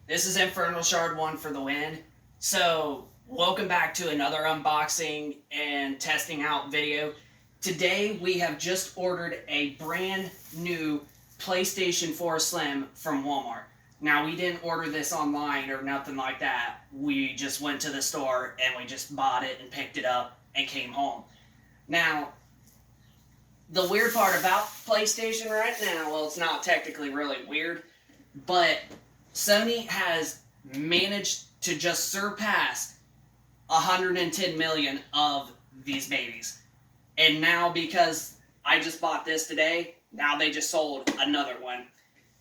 This is Infernal Shard 1 for the win. So, welcome back to another unboxing and testing out video. Today, we have just ordered a brand new PlayStation 4 Slim from Walmart. Now, we didn't order this online or nothing like that. We just went to the store and we just bought it and picked it up and came home. Now, the weird part about PlayStation right now, well, it's not technically really weird, but Sony has managed to just surpass 110 million of these babies. And now, because I just bought this today, now they just sold another one.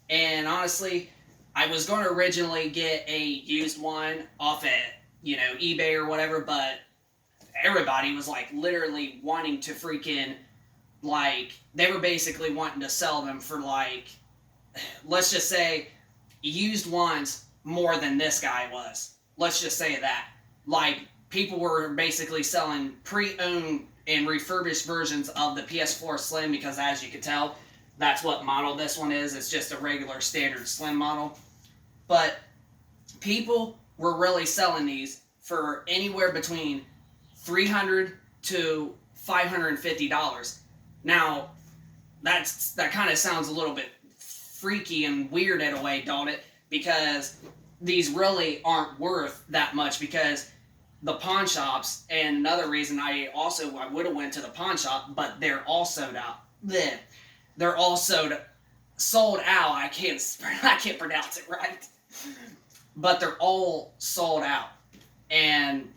And honestly, I was going to originally get a used one off at, eBay or whatever, but everybody was like literally wanting to freaking, they were basically wanting to sell them for let's just say, used ones more than this guy was. Let's just say that. People were basically selling pre-owned and refurbished versions of the PS4 Slim because, as you can tell, that's what model this one is. It's just a regular standard Slim model. But people were really selling these for anywhere between $300 to $550. Now, that kind of sounds a little bit freaky and weird in a way, don't it? Because these really aren't worth that much, because the pawn shops, and another reason I would have went to the pawn shop, but they're all sold out. They're all sold out. I can't pronounce it right. But they're all sold out. And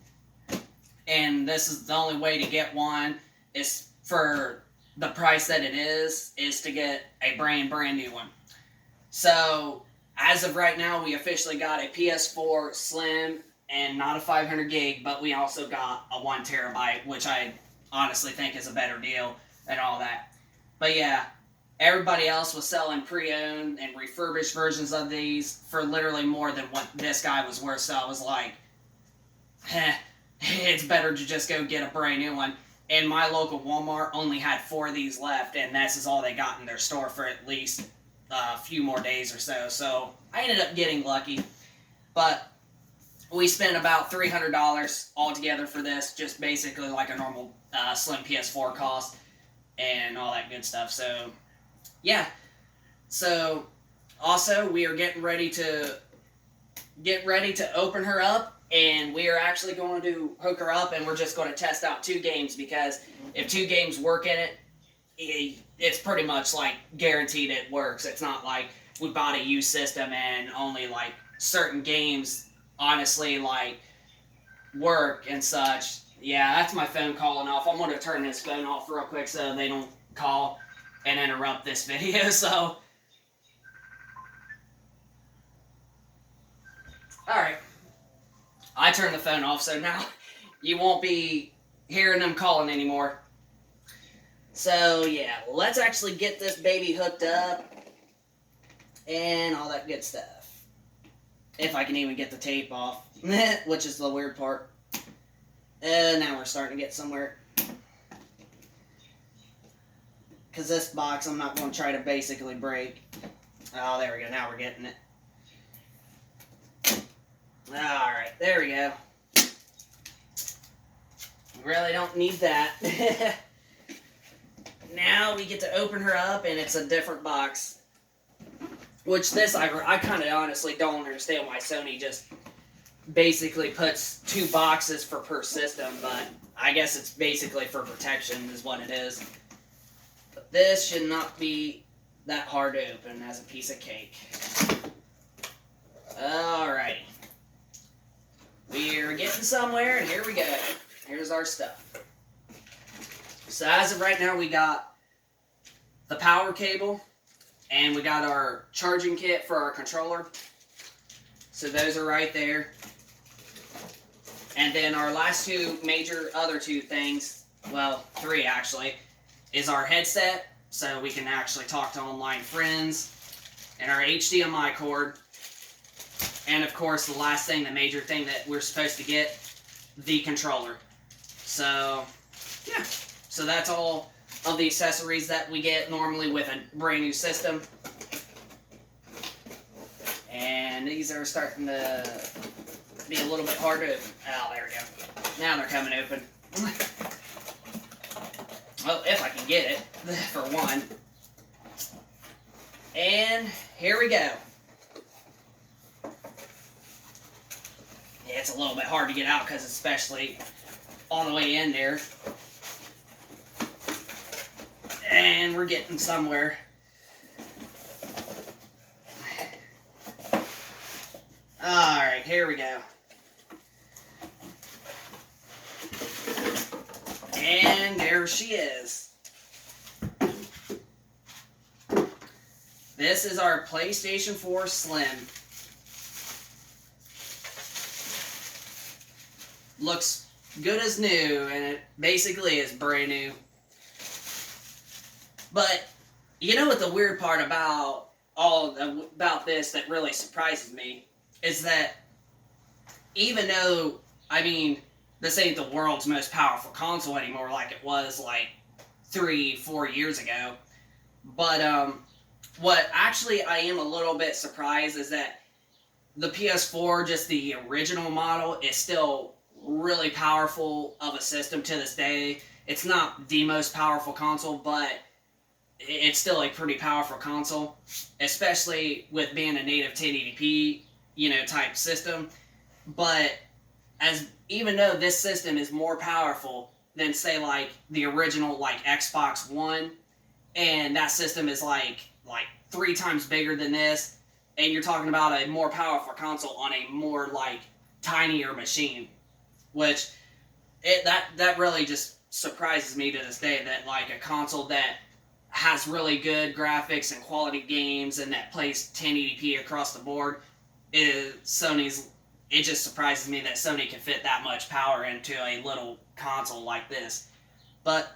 this is the only way to get one is for the price that it is to get a brand new one. So, as of right now, we officially got a PS4 Slim, and not a 500 gig, but we also got a 1 terabyte, which I honestly think is a better deal and all that. But yeah, everybody else was selling pre-owned and refurbished versions of these for literally more than what this guy was worth, so I was like, it's better to just go get a brand new one. And my local Walmart only had 4 of these left, and this is all they got in their store for at least a few more days or so. So I ended up getting lucky. But we spent about $300 altogether for this, just basically like a normal Slim PS4 cost and all that good stuff. So yeah. So also, we are getting ready to open her up. And we are actually going to hook her up, and we're just going to test out 2 games, because if 2 games work in it, it's pretty much guaranteed it works. It's not like we bought a used system and only certain games honestly work and such. Yeah, that's my phone calling off. I'm going to turn this phone off real quick so they don't call and interrupt this video. So, alright. I turned the phone off, so now you won't be hearing them calling anymore. So, yeah, let's actually get this baby hooked up and all that good stuff. If I can even get the tape off, which is the weird part. Now we're starting to get somewhere. Because this box I'm not going to try to basically break. Oh, there we go. Now we're getting it. Alright, there we go. Really don't need that. Now we get to open her up, and it's a different box. Which this, I kind of honestly don't understand why Sony just basically puts 2 boxes for per system, but I guess it's basically for protection is what it is. But this should not be that hard to open as a piece of cake. Alrighty. We're getting somewhere, and here we go. Here's our stuff. So as of right now, we got the power cable, and we got our charging kit for our controller. So those are right there. And then our last other two things, well, 3 actually, is our headset, so we can actually talk to online friends, and our HDMI cord. And of course, the last thing, the major thing that we're supposed to get, the controller. So, yeah. So that's all of the accessories that we get normally with a brand new system. And these are starting to be a little bit hard to... Oh, there we go. Now they're coming open. Well, if I can get it, for one. And here we go. Yeah, it's a little bit hard to get out because especially all the way in there. And we're getting somewhere. Alright, here we go. And there she is. This is our PlayStation 4 Slim. Looks good as new, and it basically is brand new. But you know what the weird part about about this that really surprises me is that even though, I mean, this ain't the world's most powerful console anymore like it was like 3-4 years ago, but what actually I am a little bit surprised is that the PS4, just the original model, is still really powerful of a system to this day. It's not the most powerful console, but it's still a pretty powerful console, especially with being a native 1080p, type system. But even though this system is more powerful than, say, like the original like Xbox One, and that system is like 3 times bigger than this, and you're talking about a more powerful console on a more like tinier machine, which that really just surprises me to this day, that like a console that has really good graphics and quality games and that plays 1080p across the board is Sony's. It just surprises me that Sony can fit that much power into a little console like this. But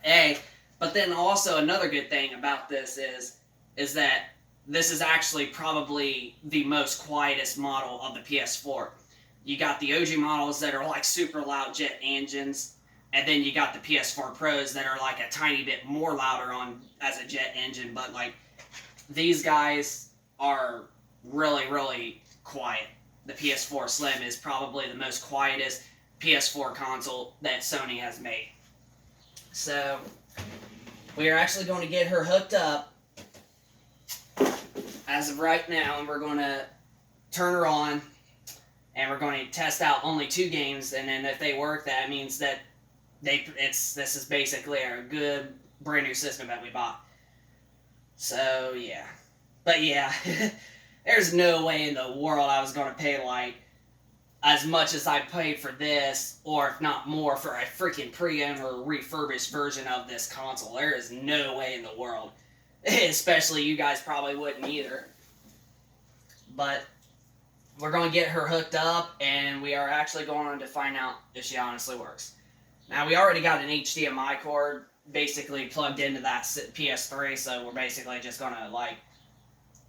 hey, but then also another good thing about this is that this is actually probably the most quietest model of the PS4. You got the OG models that are like super loud jet engines, and then you got the PS4 Pros that are like a tiny bit more louder on as a jet engine, but like these guys are really, really quiet. The PS4 Slim is probably the most quietest PS4 console that Sony has made. So we are actually going to get her hooked up as of right now, and we're going to turn her on, and we're going to test out only 2 games, and then if they work, that means that this is basically a good brand new system that we bought. So yeah, but yeah, there's no way in the world I was going to pay like as much as I paid for this, or if not more, for a freaking pre-owned or refurbished version of this console. There is no way in the world. Especially you guys probably wouldn't either. But we're going to get her hooked up, and we are actually going to find out if she honestly works. Now, we already got an HDMI cord basically plugged into that PS3, so we're basically just going to like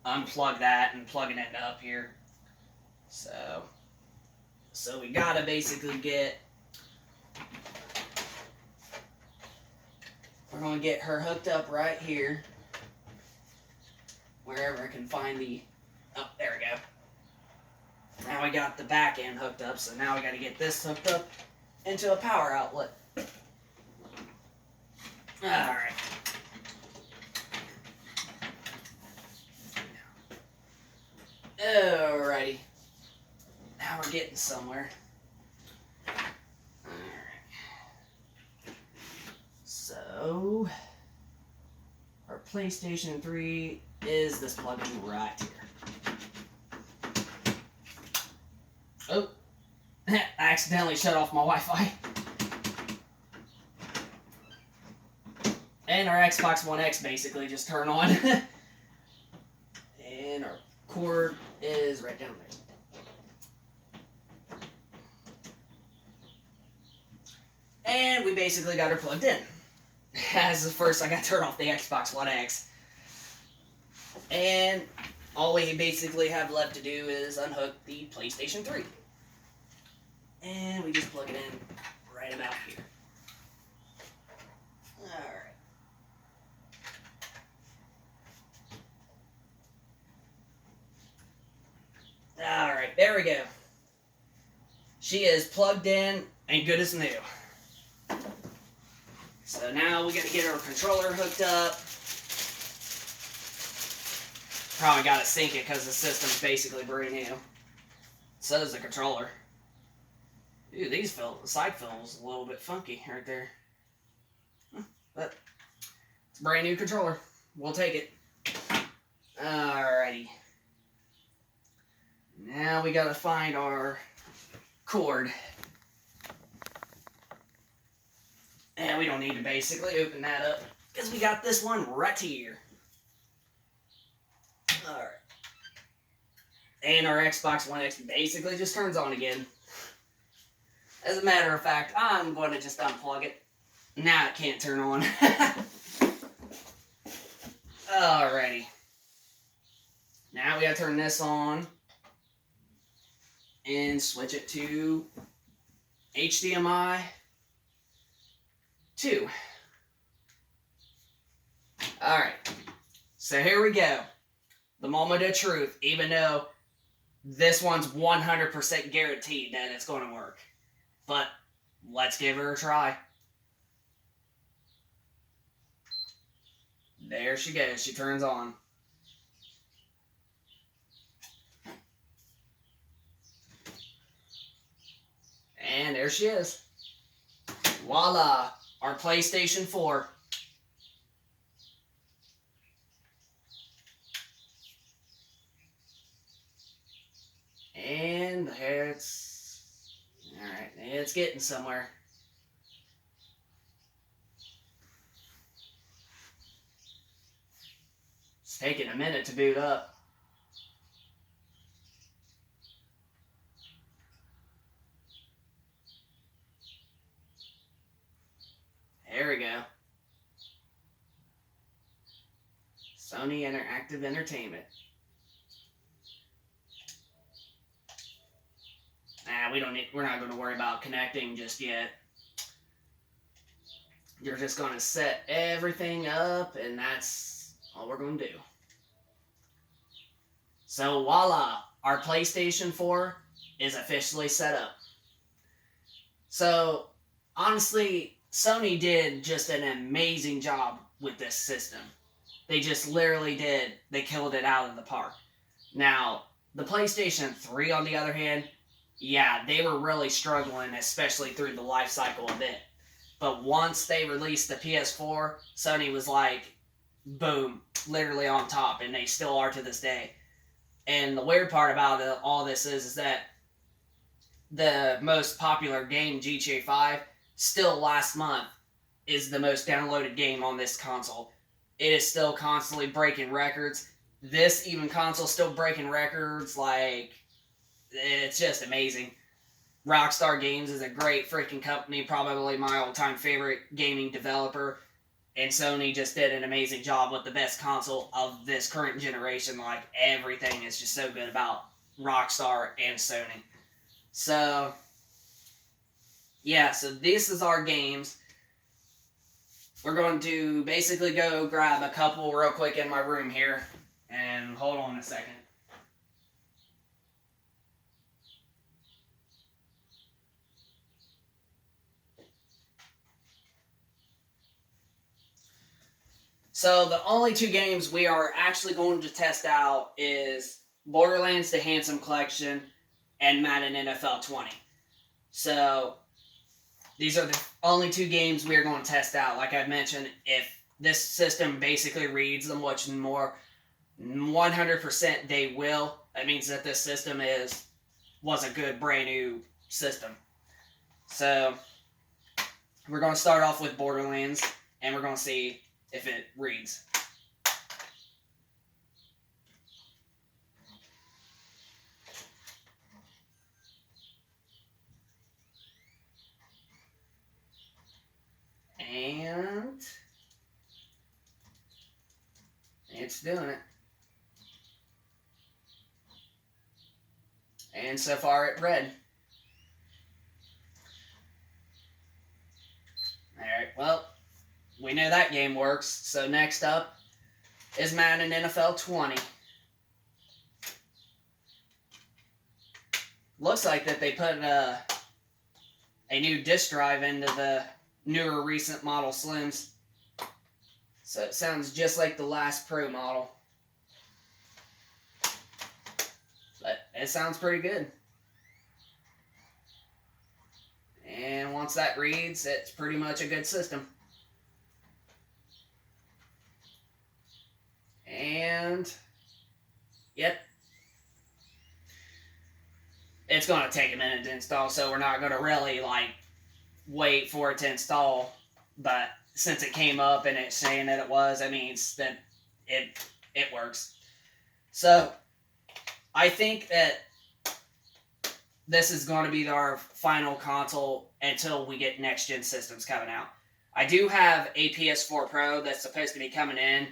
unplug that and plug it into up here. So we got to basically we're going to get her hooked up right here. Wherever I can find oh, there we go. Now we got the back end hooked up, so now we got to get this hooked up into a power outlet. Alright. Alrighty. Now we're getting somewhere. Alright. So, our PlayStation 3 is this plug-in right here. Oh, I accidentally shut off my Wi-Fi. And our Xbox One X basically just turned on. And our cord is right down there. And we basically got her plugged in. As first I got to turn off the Xbox One X. And all we basically have left to do is unhook the PlayStation 3. And we just plug it in right about here. Alright. Alright, there we go. She is plugged in and good as new. So now we gotta get our controller hooked up. Probably gotta sync it because the system's basically brand new. So is the controller. Dude, the side feels a little bit funky right there. But it's a brand new controller. We'll take it. Alrighty. Now we gotta find our cord. And we don't need to basically open that up because we got this one right here. Alright. And our Xbox One X basically just turns on again. As a matter of fact, I'm going to just unplug it. Now it can't turn on. Alrighty. Now we gotta turn this on and switch it to HDMI 2. Alright. So here we go. The moment of truth, even though this one's 100% guaranteed that it's going to work. But let's give her a try. There she goes. She turns on. And there she is. Voila! Our PlayStation 4. And it's getting somewhere. It's taking a minute to boot up. There we go. Sony Interactive Entertainment. We're not going to worry about connecting just yet. You're just going to set everything up, and that's all we're going to do. So voila, our PlayStation 4 is officially set up. So honestly, Sony did just an amazing job with this system. They just literally did. They killed it out of the park. Now, the PlayStation 3, on the other hand, yeah, they were really struggling, especially through the life cycle of it. But once they released the PS4, Sony was like, boom, literally on top, and they still are to this day. And the weird part about all this is that the most popular game, GTA 5, still last month is the most downloaded game on this console. It is still constantly breaking records. This even console still breaking records. Like, it's just amazing. Rockstar Games is a great freaking company, probably my all-time favorite gaming developer. And Sony just did an amazing job with the best console of this current generation. Like, everything is just so good about Rockstar and Sony. So, yeah, so this is our games. We're going to basically go grab a couple real quick in my room here. And hold on a second. So the only two games we are actually going to test out is Borderlands The Handsome Collection and Madden NFL 20. So these are the only two games we are going to test out. Like I mentioned, if this system basically reads them, which more 100% they will, that means that this system was a good brand new system. So we're going to start off with Borderlands, and we're going to see if it reads. And it's doing it. And so far it read. Alright, well, we know that game works. So next up is Madden NFL 20. looks like that they put a new disk drive into the newer recent model Slims. So it sounds just like the last Pro model. But it sounds pretty good. And once that reads, it's pretty much a good system. And yep, it's going to take a minute to install, so we're not going to really wait for it to install. But since it came up and it's saying that it was, that means that it works. So I think that this is going to be our final console until we get next gen systems coming out. I do have a PS4 Pro that's supposed to be coming in,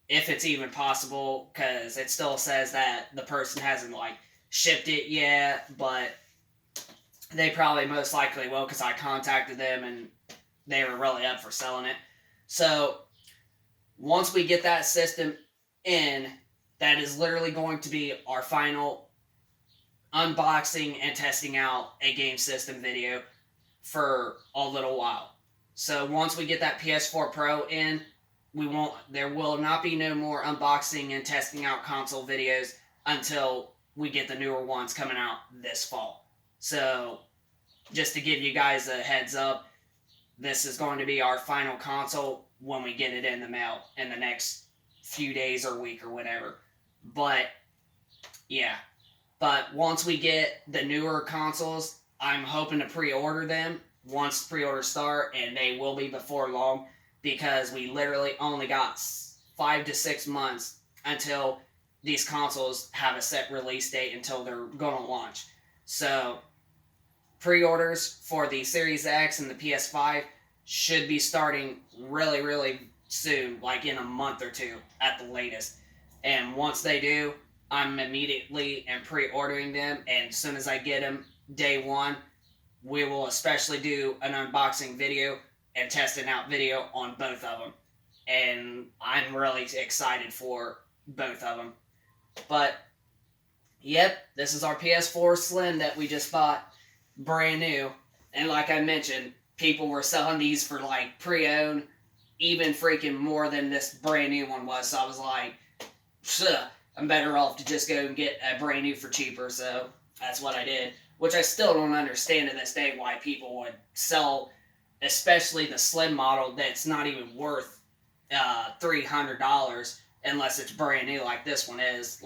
if it's even possible, because it still says that the person hasn't shipped it yet, but they probably most likely will, because I contacted them and they were really up for selling it. So once we get that system in, that is literally going to be our final unboxing and testing out a game system video for a little while. So once we get that PS4 Pro in, there will not be no more unboxing and testing out console videos until we get the newer ones coming out this fall. So just to give you guys a heads up, this is going to be our final console when we get it in the mail in the next few days or week or whatever. But yeah, but once we get the newer consoles, I'm hoping to pre-order them once pre-orders start, and they will be before long, because we literally only got 5 to 6 months until these consoles have a set release date until they're going to launch. So pre-orders for the Series X and the PS5 should be starting really, really soon, like in a month or two at the latest. And once they do, I'm immediately pre-ordering them, and as soon as I get them day one, we will especially do an unboxing video and testing out video on both of them. And I'm really excited for both of them. But yep, this is our PS4 Slim that we just bought, brand new. And like I mentioned, people were selling these for pre-owned, even freaking more than this brand new one was. So I was like, I'm better off to just go and get a brand new for cheaper. So that's what I did, which I still don't understand to this day why people would sell, especially the Slim model that's not even worth $300 unless it's brand new like this one is.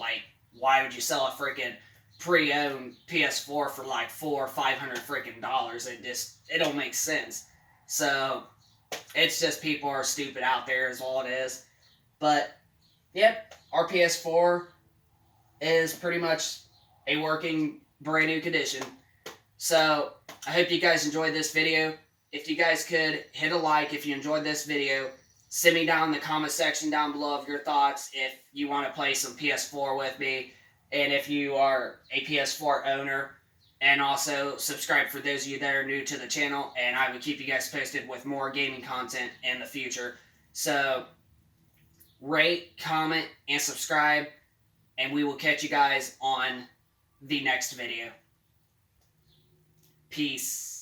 Why would you sell a freaking pre-owned PS4 for $400 or $500 freaking dollars? It don't make sense. So it's just people are stupid out there is all it is. But yep, our PS4 is pretty much a working brand new condition. So I hope you guys enjoyed this video. If you guys could hit a like if you enjoyed this video. Send me down in the comment section down below of your thoughts if you want to play some PS4 with me, and if you are a PS4 owner. And also subscribe for those of you that are new to the channel, and I will keep you guys posted with more gaming content in the future. So rate, comment, and subscribe, and we will catch you guys on the next video. Peace.